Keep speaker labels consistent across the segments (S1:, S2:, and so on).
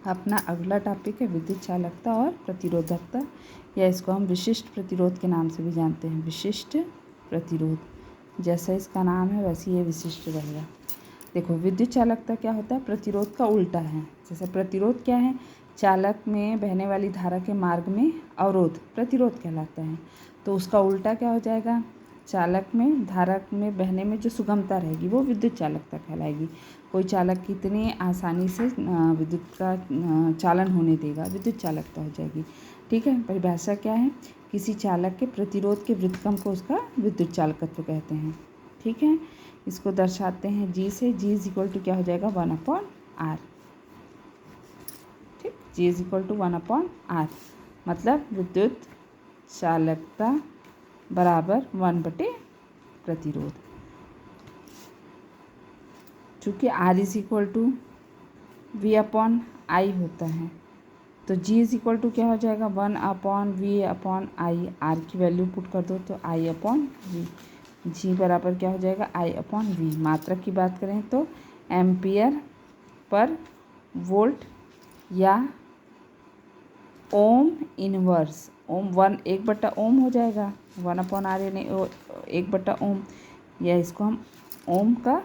S1: अपना अगला टॉपिक है विद्युत चालकता और प्रतिरोधकता, या इसको हम विशिष्ट प्रतिरोध के नाम से भी जानते हैं। विशिष्ट प्रतिरोध, जैसा इसका नाम है वैसे ये विशिष्ट रहेगा। देखो, विद्युत चालकता क्या होता है? प्रतिरोध का उल्टा है। जैसे प्रतिरोध क्या है? चालक में बहने वाली धारा के मार्ग में अवरोध प्रतिरोध कहलाता है। तो उसका उल्टा क्या हो जाएगा? चालक में धारा में बहने में जो सुगमता रहेगी वो विद्युत चालकता कहलाएगी। कोई चालक कितनी आसानी से विद्युत का चालन होने देगा, विद्युत चालकता हो जाएगी। ठीक है, परिभाषा क्या है? किसी चालक के प्रतिरोध के व्युत्क्रम को उसका विद्युत चालकत्व कहते हैं। ठीक है, इसको दर्शाते हैं जी से। जी इज इक्वल टू क्या हो जाएगा? 1/r। ठीक, जी इज इक्वल टू 1/r, मतलब विद्युत चालकता बराबर 1/प्रतिरोध। चूँकि R is equal to V/I होता है, तो G इज इक्वल टू क्या हो जाएगा? 1/V/I। R की वैल्यू पुट कर दो तो I/V। G बराबर क्या हो जाएगा? I/V। मात्रक की बात करें तो एम्पियर पर वोल्ट या ओम इनवर्स। ओम 1/ओम हो जाएगा, 1/R यानी 1/ओम, या इसको हम ओम का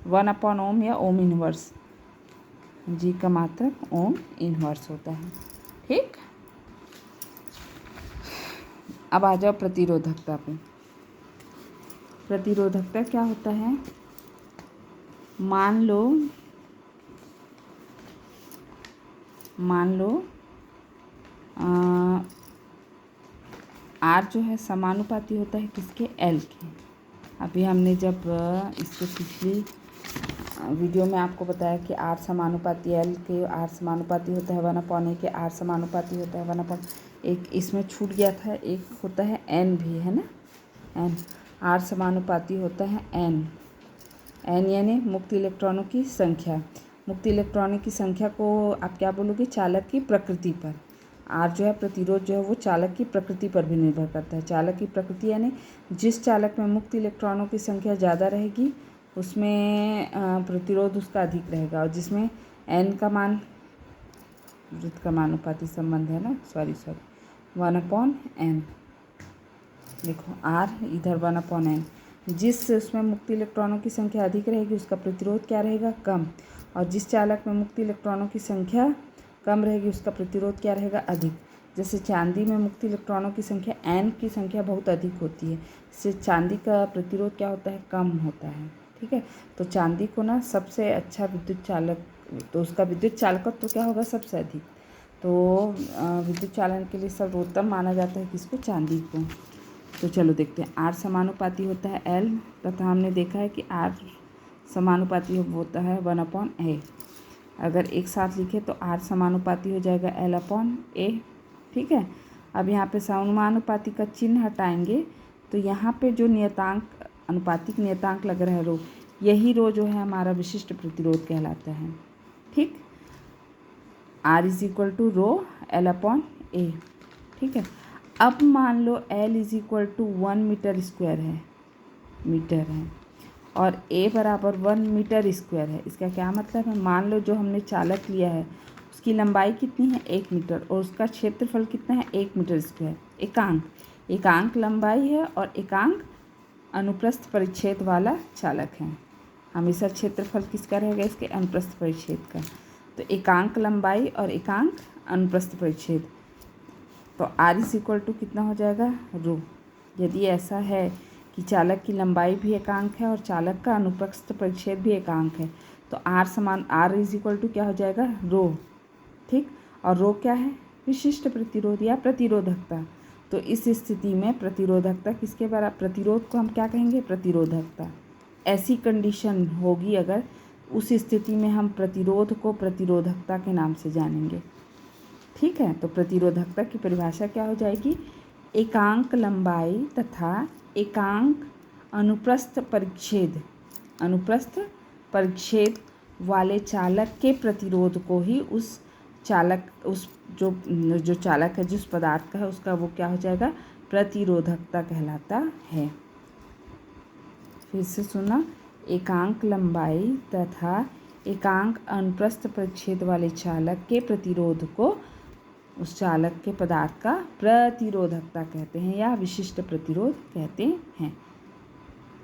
S1: 1/ओम या ओम इनवर्स। जी का मात्रक ओम इनवर्स होता है। ठीक, अब आ जाओ प्रतिरोधकता पे। प्रतिरोधकता क्या होता है? मान लो R जो है समानुपाती होता है किसके? L के। अभी हमने जब इसके पिछली वीडियो में आपको बताया कि R समानुपाती L के, R समानुपाती होता है 1/A के, R समानुपाती होता है 1/, एक इसमें छूट गया था, एक होता है N भी, है ना? N, R समानुपाती होता है N यानी मुक्त इलेक्ट्रॉनों की संख्या। मुक्त इलेक्ट्रॉनों की संख्या को आप क्या बोलोगे? चालक की प्रकृति पर। R जो है प्रतिरोध जो है वो चालक की प्रकृति पर भी निर्भर करता है। चालक की प्रकृति यानी जिस चालक में मुक्त इलेक्ट्रॉनों की संख्या ज़्यादा रहेगी उसमें प्रतिरोध उसका अधिक रहेगा, और जिसमें N का मान, व्युत्क्रमानुपाती संबंध है ना, सॉरी 1/N। देखो R इधर 1/N, जिस उसमें मुक्त इलेक्ट्रॉनों की संख्या अधिक रहेगी उसका प्रतिरोध क्या रहेगा? कम। और जिस चालक में मुक्त इलेक्ट्रॉनों की संख्या कम रहेगी उसका प्रतिरोध क्या रहेगा? अधिक। जैसे चांदी में मुक्त इलेक्ट्रॉनों की संख्या N की संख्या बहुत अधिक होती है, इससे चांदी का प्रतिरोध क्या होता है? कम होता है। ठीक है, तो चांदी को ना सबसे अच्छा विद्युत चालक, तो उसका विद्युत चालकत्व तो क्या होगा? सबसे अधिक। तो विद्युत चालन के लिए सर्वोत्तम माना जाता है किसको? चांदी को। तो चलो देखते हैं। R समानुपाती होता है L तथा हमने देखा है कि R समानुपाती होता है 1/A। अगर एक साथ लिखे तो R समानुपाती हो जाएगा L/A। ठीक है, अब यहाँ पे समानुपाती का चिन्ह हटाएंगे तो यहाँ पे जो नियतांक, अनुपातिक नियतांक लग रहा है रो, यही रो जो है हमारा विशिष्ट प्रतिरोध कहलाता है। ठीक, R is equal to rho L/A। ठीक है, अब मान लो L is equal to 1 metre square है, मीटर है, और A बराबर 1 मीटर स्क्वायर है। इसका क्या मतलब है? मान लो जो हमने चालक लिया है उसकी लंबाई कितनी है? 1 मीटर, और उसका क्षेत्रफल कितना है? 1 मीटर स्क्वायर। एकांक लंबाई है और एकांक अनुप्रस्थ परिच्छेद वाला चालक है। हमेशा क्षेत्रफल किसका रहेगा? इसके अनुप्रस्थ परिच्छेद का। तो एकांक लंबाई और एकांक अनुप्रस्थ परिच्छेद, तो R इज इक्वल टू कितना हो जाएगा? रो। यदि ऐसा है कि चालक की लंबाई भी एकांक है और चालक का अनुप्रस्थ परिच्छेद भी एकांक है, तो R इज इक्वल टू क्या हो जाएगा? रो। ठीक, और रो क्या है? विशिष्ट प्रतिरोध या प्रतिरोधकता। तो इस स्थिति में प्रतिरोधकता किसके बराबर? प्रतिरोध को हम क्या कहेंगे? प्रतिरोधकता। ऐसी कंडीशन होगी अगर, उस स्थिति में हम प्रतिरोध को प्रतिरोधकता के नाम से जानेंगे। ठीक है, तो प्रतिरोधकता की परिभाषा क्या हो जाएगी? एकांक लंबाई तथा एकांक अनुप्रस्थ परिच्छेद वाले चालक के प्रतिरोध को ही उस जो चालक है, जिस पदार्थ का है, उसका वो क्या हो जाएगा? प्रतिरोधकता कहलाता है। फिर से सुना, एकांक लंबाई तथा एकांक अनुप्रस्थ परिच्छेद वाले चालक के प्रतिरोध को उस चालक के पदार्थ का प्रतिरोधकता कहते हैं या विशिष्ट प्रतिरोध कहते हैं।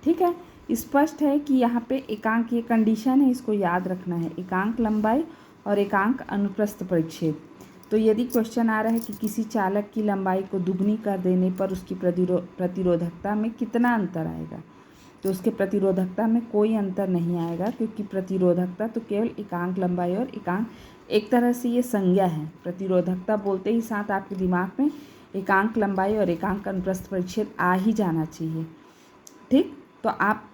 S1: ठीक है, स्पष्ट है कि यहाँ पे एकांक, ये कंडीशन है, इसको याद रखना है, एकांक लंबाई और एकांक अनुप्रस्थ परिच्छेद। तो यदि क्वेश्चन आ रहा है कि किसी चालक की लंबाई को दुगनी कर देने पर उसकी प्रतिरोधकता में कितना अंतर आएगा, तो उसके प्रतिरोधकता में कोई अंतर नहीं आएगा, क्योंकि प्रतिरोधकता तो केवल एकांक लंबाई और एकांक, एक तरह से ये संज्ञा है। प्रतिरोधकता बोलते ही साथ आपके दिमाग में एकांक लंबाई और एकांक अनुप्रस्थ परिच्छेद आ ही जाना चाहिए। ठीक, तो आप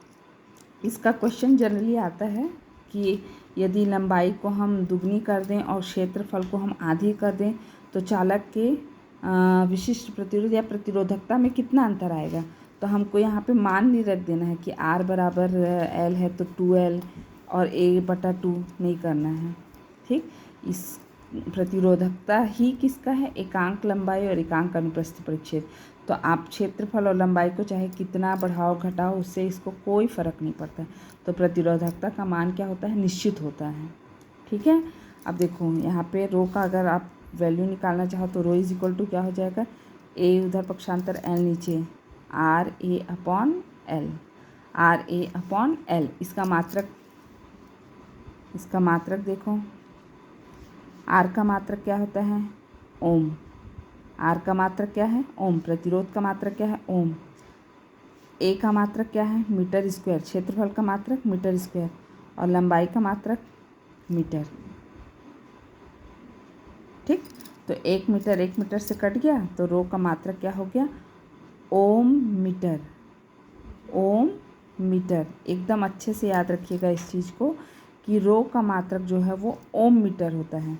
S1: इसका क्वेश्चन जनरली आता है कि यदि लंबाई को हम दुगनी कर दें और क्षेत्रफल को हम आधी कर दें तो चालक के विशिष्ट प्रतिरोध या प्रतिरोधकता में कितना अंतर आएगा। तो हमको यहाँ पे मान नहीं रख देना है कि R बराबर L है तो 2L और A/2 नहीं करना है। ठीक, इस प्रतिरोधकता ही किसका है, एकांक लंबाई और एकांक अनुप्रस्थ परिच्छेद। तो आप क्षेत्रफल और लंबाई को चाहे कितना बढ़ाओ घटाओ, उससे इसको कोई फ़र्क नहीं पड़ता। तो प्रतिरोधकता का मान क्या होता है, निश्चित होता है। ठीक है, अब देखो यहाँ पे रो का अगर आप वैल्यू निकालना चाहो तो रो इज इक्वल टू क्या हो जाएगा, ए उधर पक्षांतर एल नीचे, RA/L, RA/L। इसका मात्रक देखो, R का मात्रक क्या होता है, ओम। R का मात्रक क्या है, ओम। प्रतिरोध का मात्रक क्या है, ओम। A का मात्रक क्या है, मीटर स्क्वायर। क्षेत्रफल का मात्रक मीटर स्क्वायर और लंबाई का मात्रक मीटर। ठीक, तो 1 मीटर 1 मीटर से कट गया तो रो का मात्रक क्या हो गया, ओम मीटर। ओम मीटर, एकदम अच्छे से याद रखिएगा इस चीज़ को कि रो का मात्रक जो है वो ओम मीटर होता है।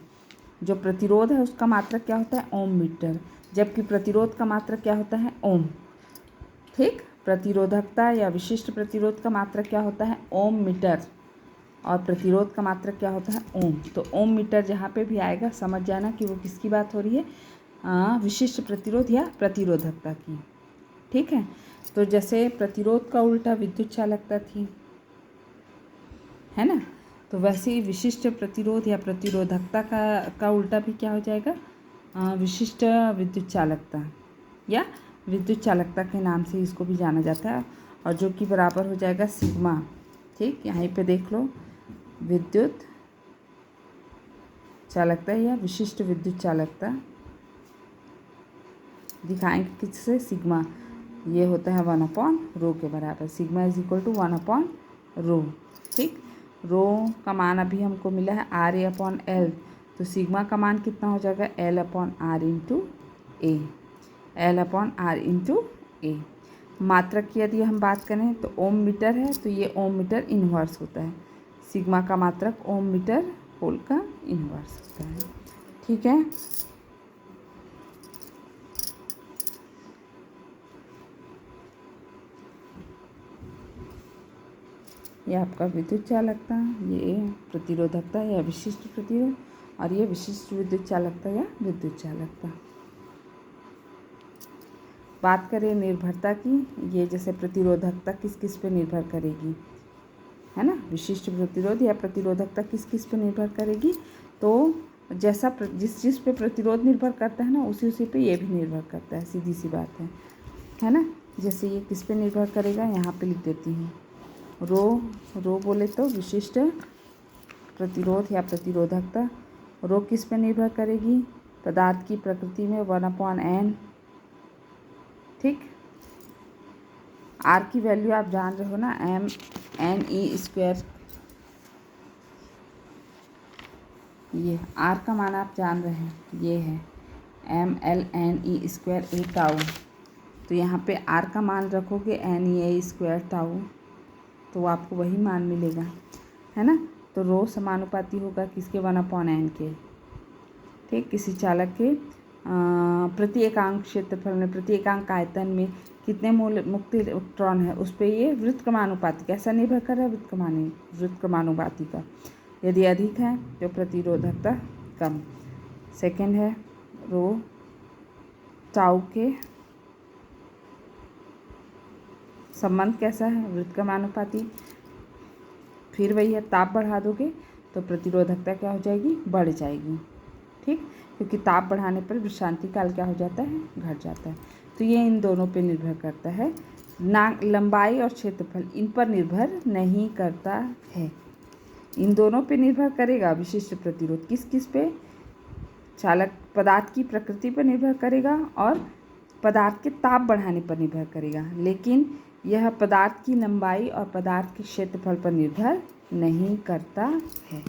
S1: जो प्रतिरोध है उसका मात्रक क्या होता है, ओम मीटर, जबकि प्रतिरोध का मात्रक क्या होता है, ओम। ठीक, प्रतिरोधकता या विशिष्ट प्रतिरोध का मात्रक क्या होता है, ओम मीटर, और प्रतिरोध का मात्रक क्या होता है, ओम। तो ओम मीटर जहाँ पे भी आएगा समझ जाना कि वो किसकी बात हो रही है, विशिष्ट प्रतिरोध या प्रतिरोधकता की। ठीक है, तो जैसे प्रतिरोध का उल्टा विद्युत चालकता थी, है ना, तो वैसे ही विशिष्ट प्रतिरोध या प्रतिरोधकता का उल्टा भी क्या हो जाएगा, विशिष्ट विद्युत चालकता या विद्युत चालकता के नाम से इसको भी जाना जाता है, और जो कि बराबर हो जाएगा सिग्मा। ठीक, यहाँ पे देख लो, विद्युत चालकता या विशिष्ट विद्युत चालकता दिखाएंगे किससे, सिग्मा। ये होता है 1/रो के बराबर, सिग्मा इज इक्वल टू 1/रो। ठीक, रो का मान अभी हमको मिला है RA/L, तो सिग्मा का मान कितना हो जाएगा, L/R इंटू ए, L/R इंटू ए। मात्रक की यदि हम बात करें तो ओम मीटर है, तो ये ओम मीटर इन्वर्स होता है। सिग्मा का मात्रक ओम मीटर होल का इन्वर्स होता है। ठीक है, ये आपका विद्युत चालकता, ये प्रतिरोधकता या विशिष्ट प्रतिरोध, और ये विशिष्ट विद्युत चालकता या विद्युत चालकता। बात करें निर्भरता की, ये जैसे प्रतिरोधकता किस किस पे निर्भर करेगी, है ना, विशिष्ट प्रतिरोध या प्रतिरोधकता किस किस पे निर्भर करेगी, तो जैसा जिस चीज़ पे प्रतिरोध निर्भर करता है ना, उसी पे ये भी निर्भर करता है, सीधी सी बात है ना। जैसे ये किस पे निर्भर करेगा, यहाँ पे लिख देती हूँ, रो बोले तो विशिष्ट प्रतिरोध या प्रतिरोधकता। रो किस पे निर्भर करेगी, पदार्थ की प्रकृति में 1/n। ठीक, R की वैल्यू आप जान रहे हो ना, mne²। ये R का मान आप जान रहे हैं, ये है mlne² a टाउ। तो यहाँ पे R का मान रखोगे NEA² टाउ, तो आपको वही मान मिलेगा, है ना। तो रो समानुपाती होगा किसके, 1/n के। ठीक, किसी चालक के प्रति एकांक क्षेत्रफल में, प्रति एकांक आयतन में कितने मुक्त इलेक्ट्रॉन है, उस पर ये व्युत्क्रमानुपाती कैसा निर्भर कर रहा है, व्युत्क्रमानुपाती का। यदि अधिक है तो प्रतिरोधकता कम। सेकंड है रो टाउ के संबंध कैसा है, व्युत्क्रमानुपाती। फिर वही है, ताप बढ़ा दोगे तो प्रतिरोधकता क्या हो जाएगी, बढ़ जाएगी। ठीक, क्योंकि ताप बढ़ाने पर विश्रांति काल क्या हो जाता है, घट जाता है। तो ये इन दोनों पे निर्भर करता है, ना लंबाई और क्षेत्रफल इन पर निर्भर नहीं करता है। इन दोनों पे निर्भर करेगा विशिष्ट प्रतिरोध, किस किस पे, चालक पदार्थ की प्रकृति पर निर्भर करेगा और पदार्थ के ताप बढ़ाने पर निर्भर करेगा, लेकिन यह पदार्थ की लंबाई और पदार्थ के क्षेत्रफल पर निर्भर नहीं करता है।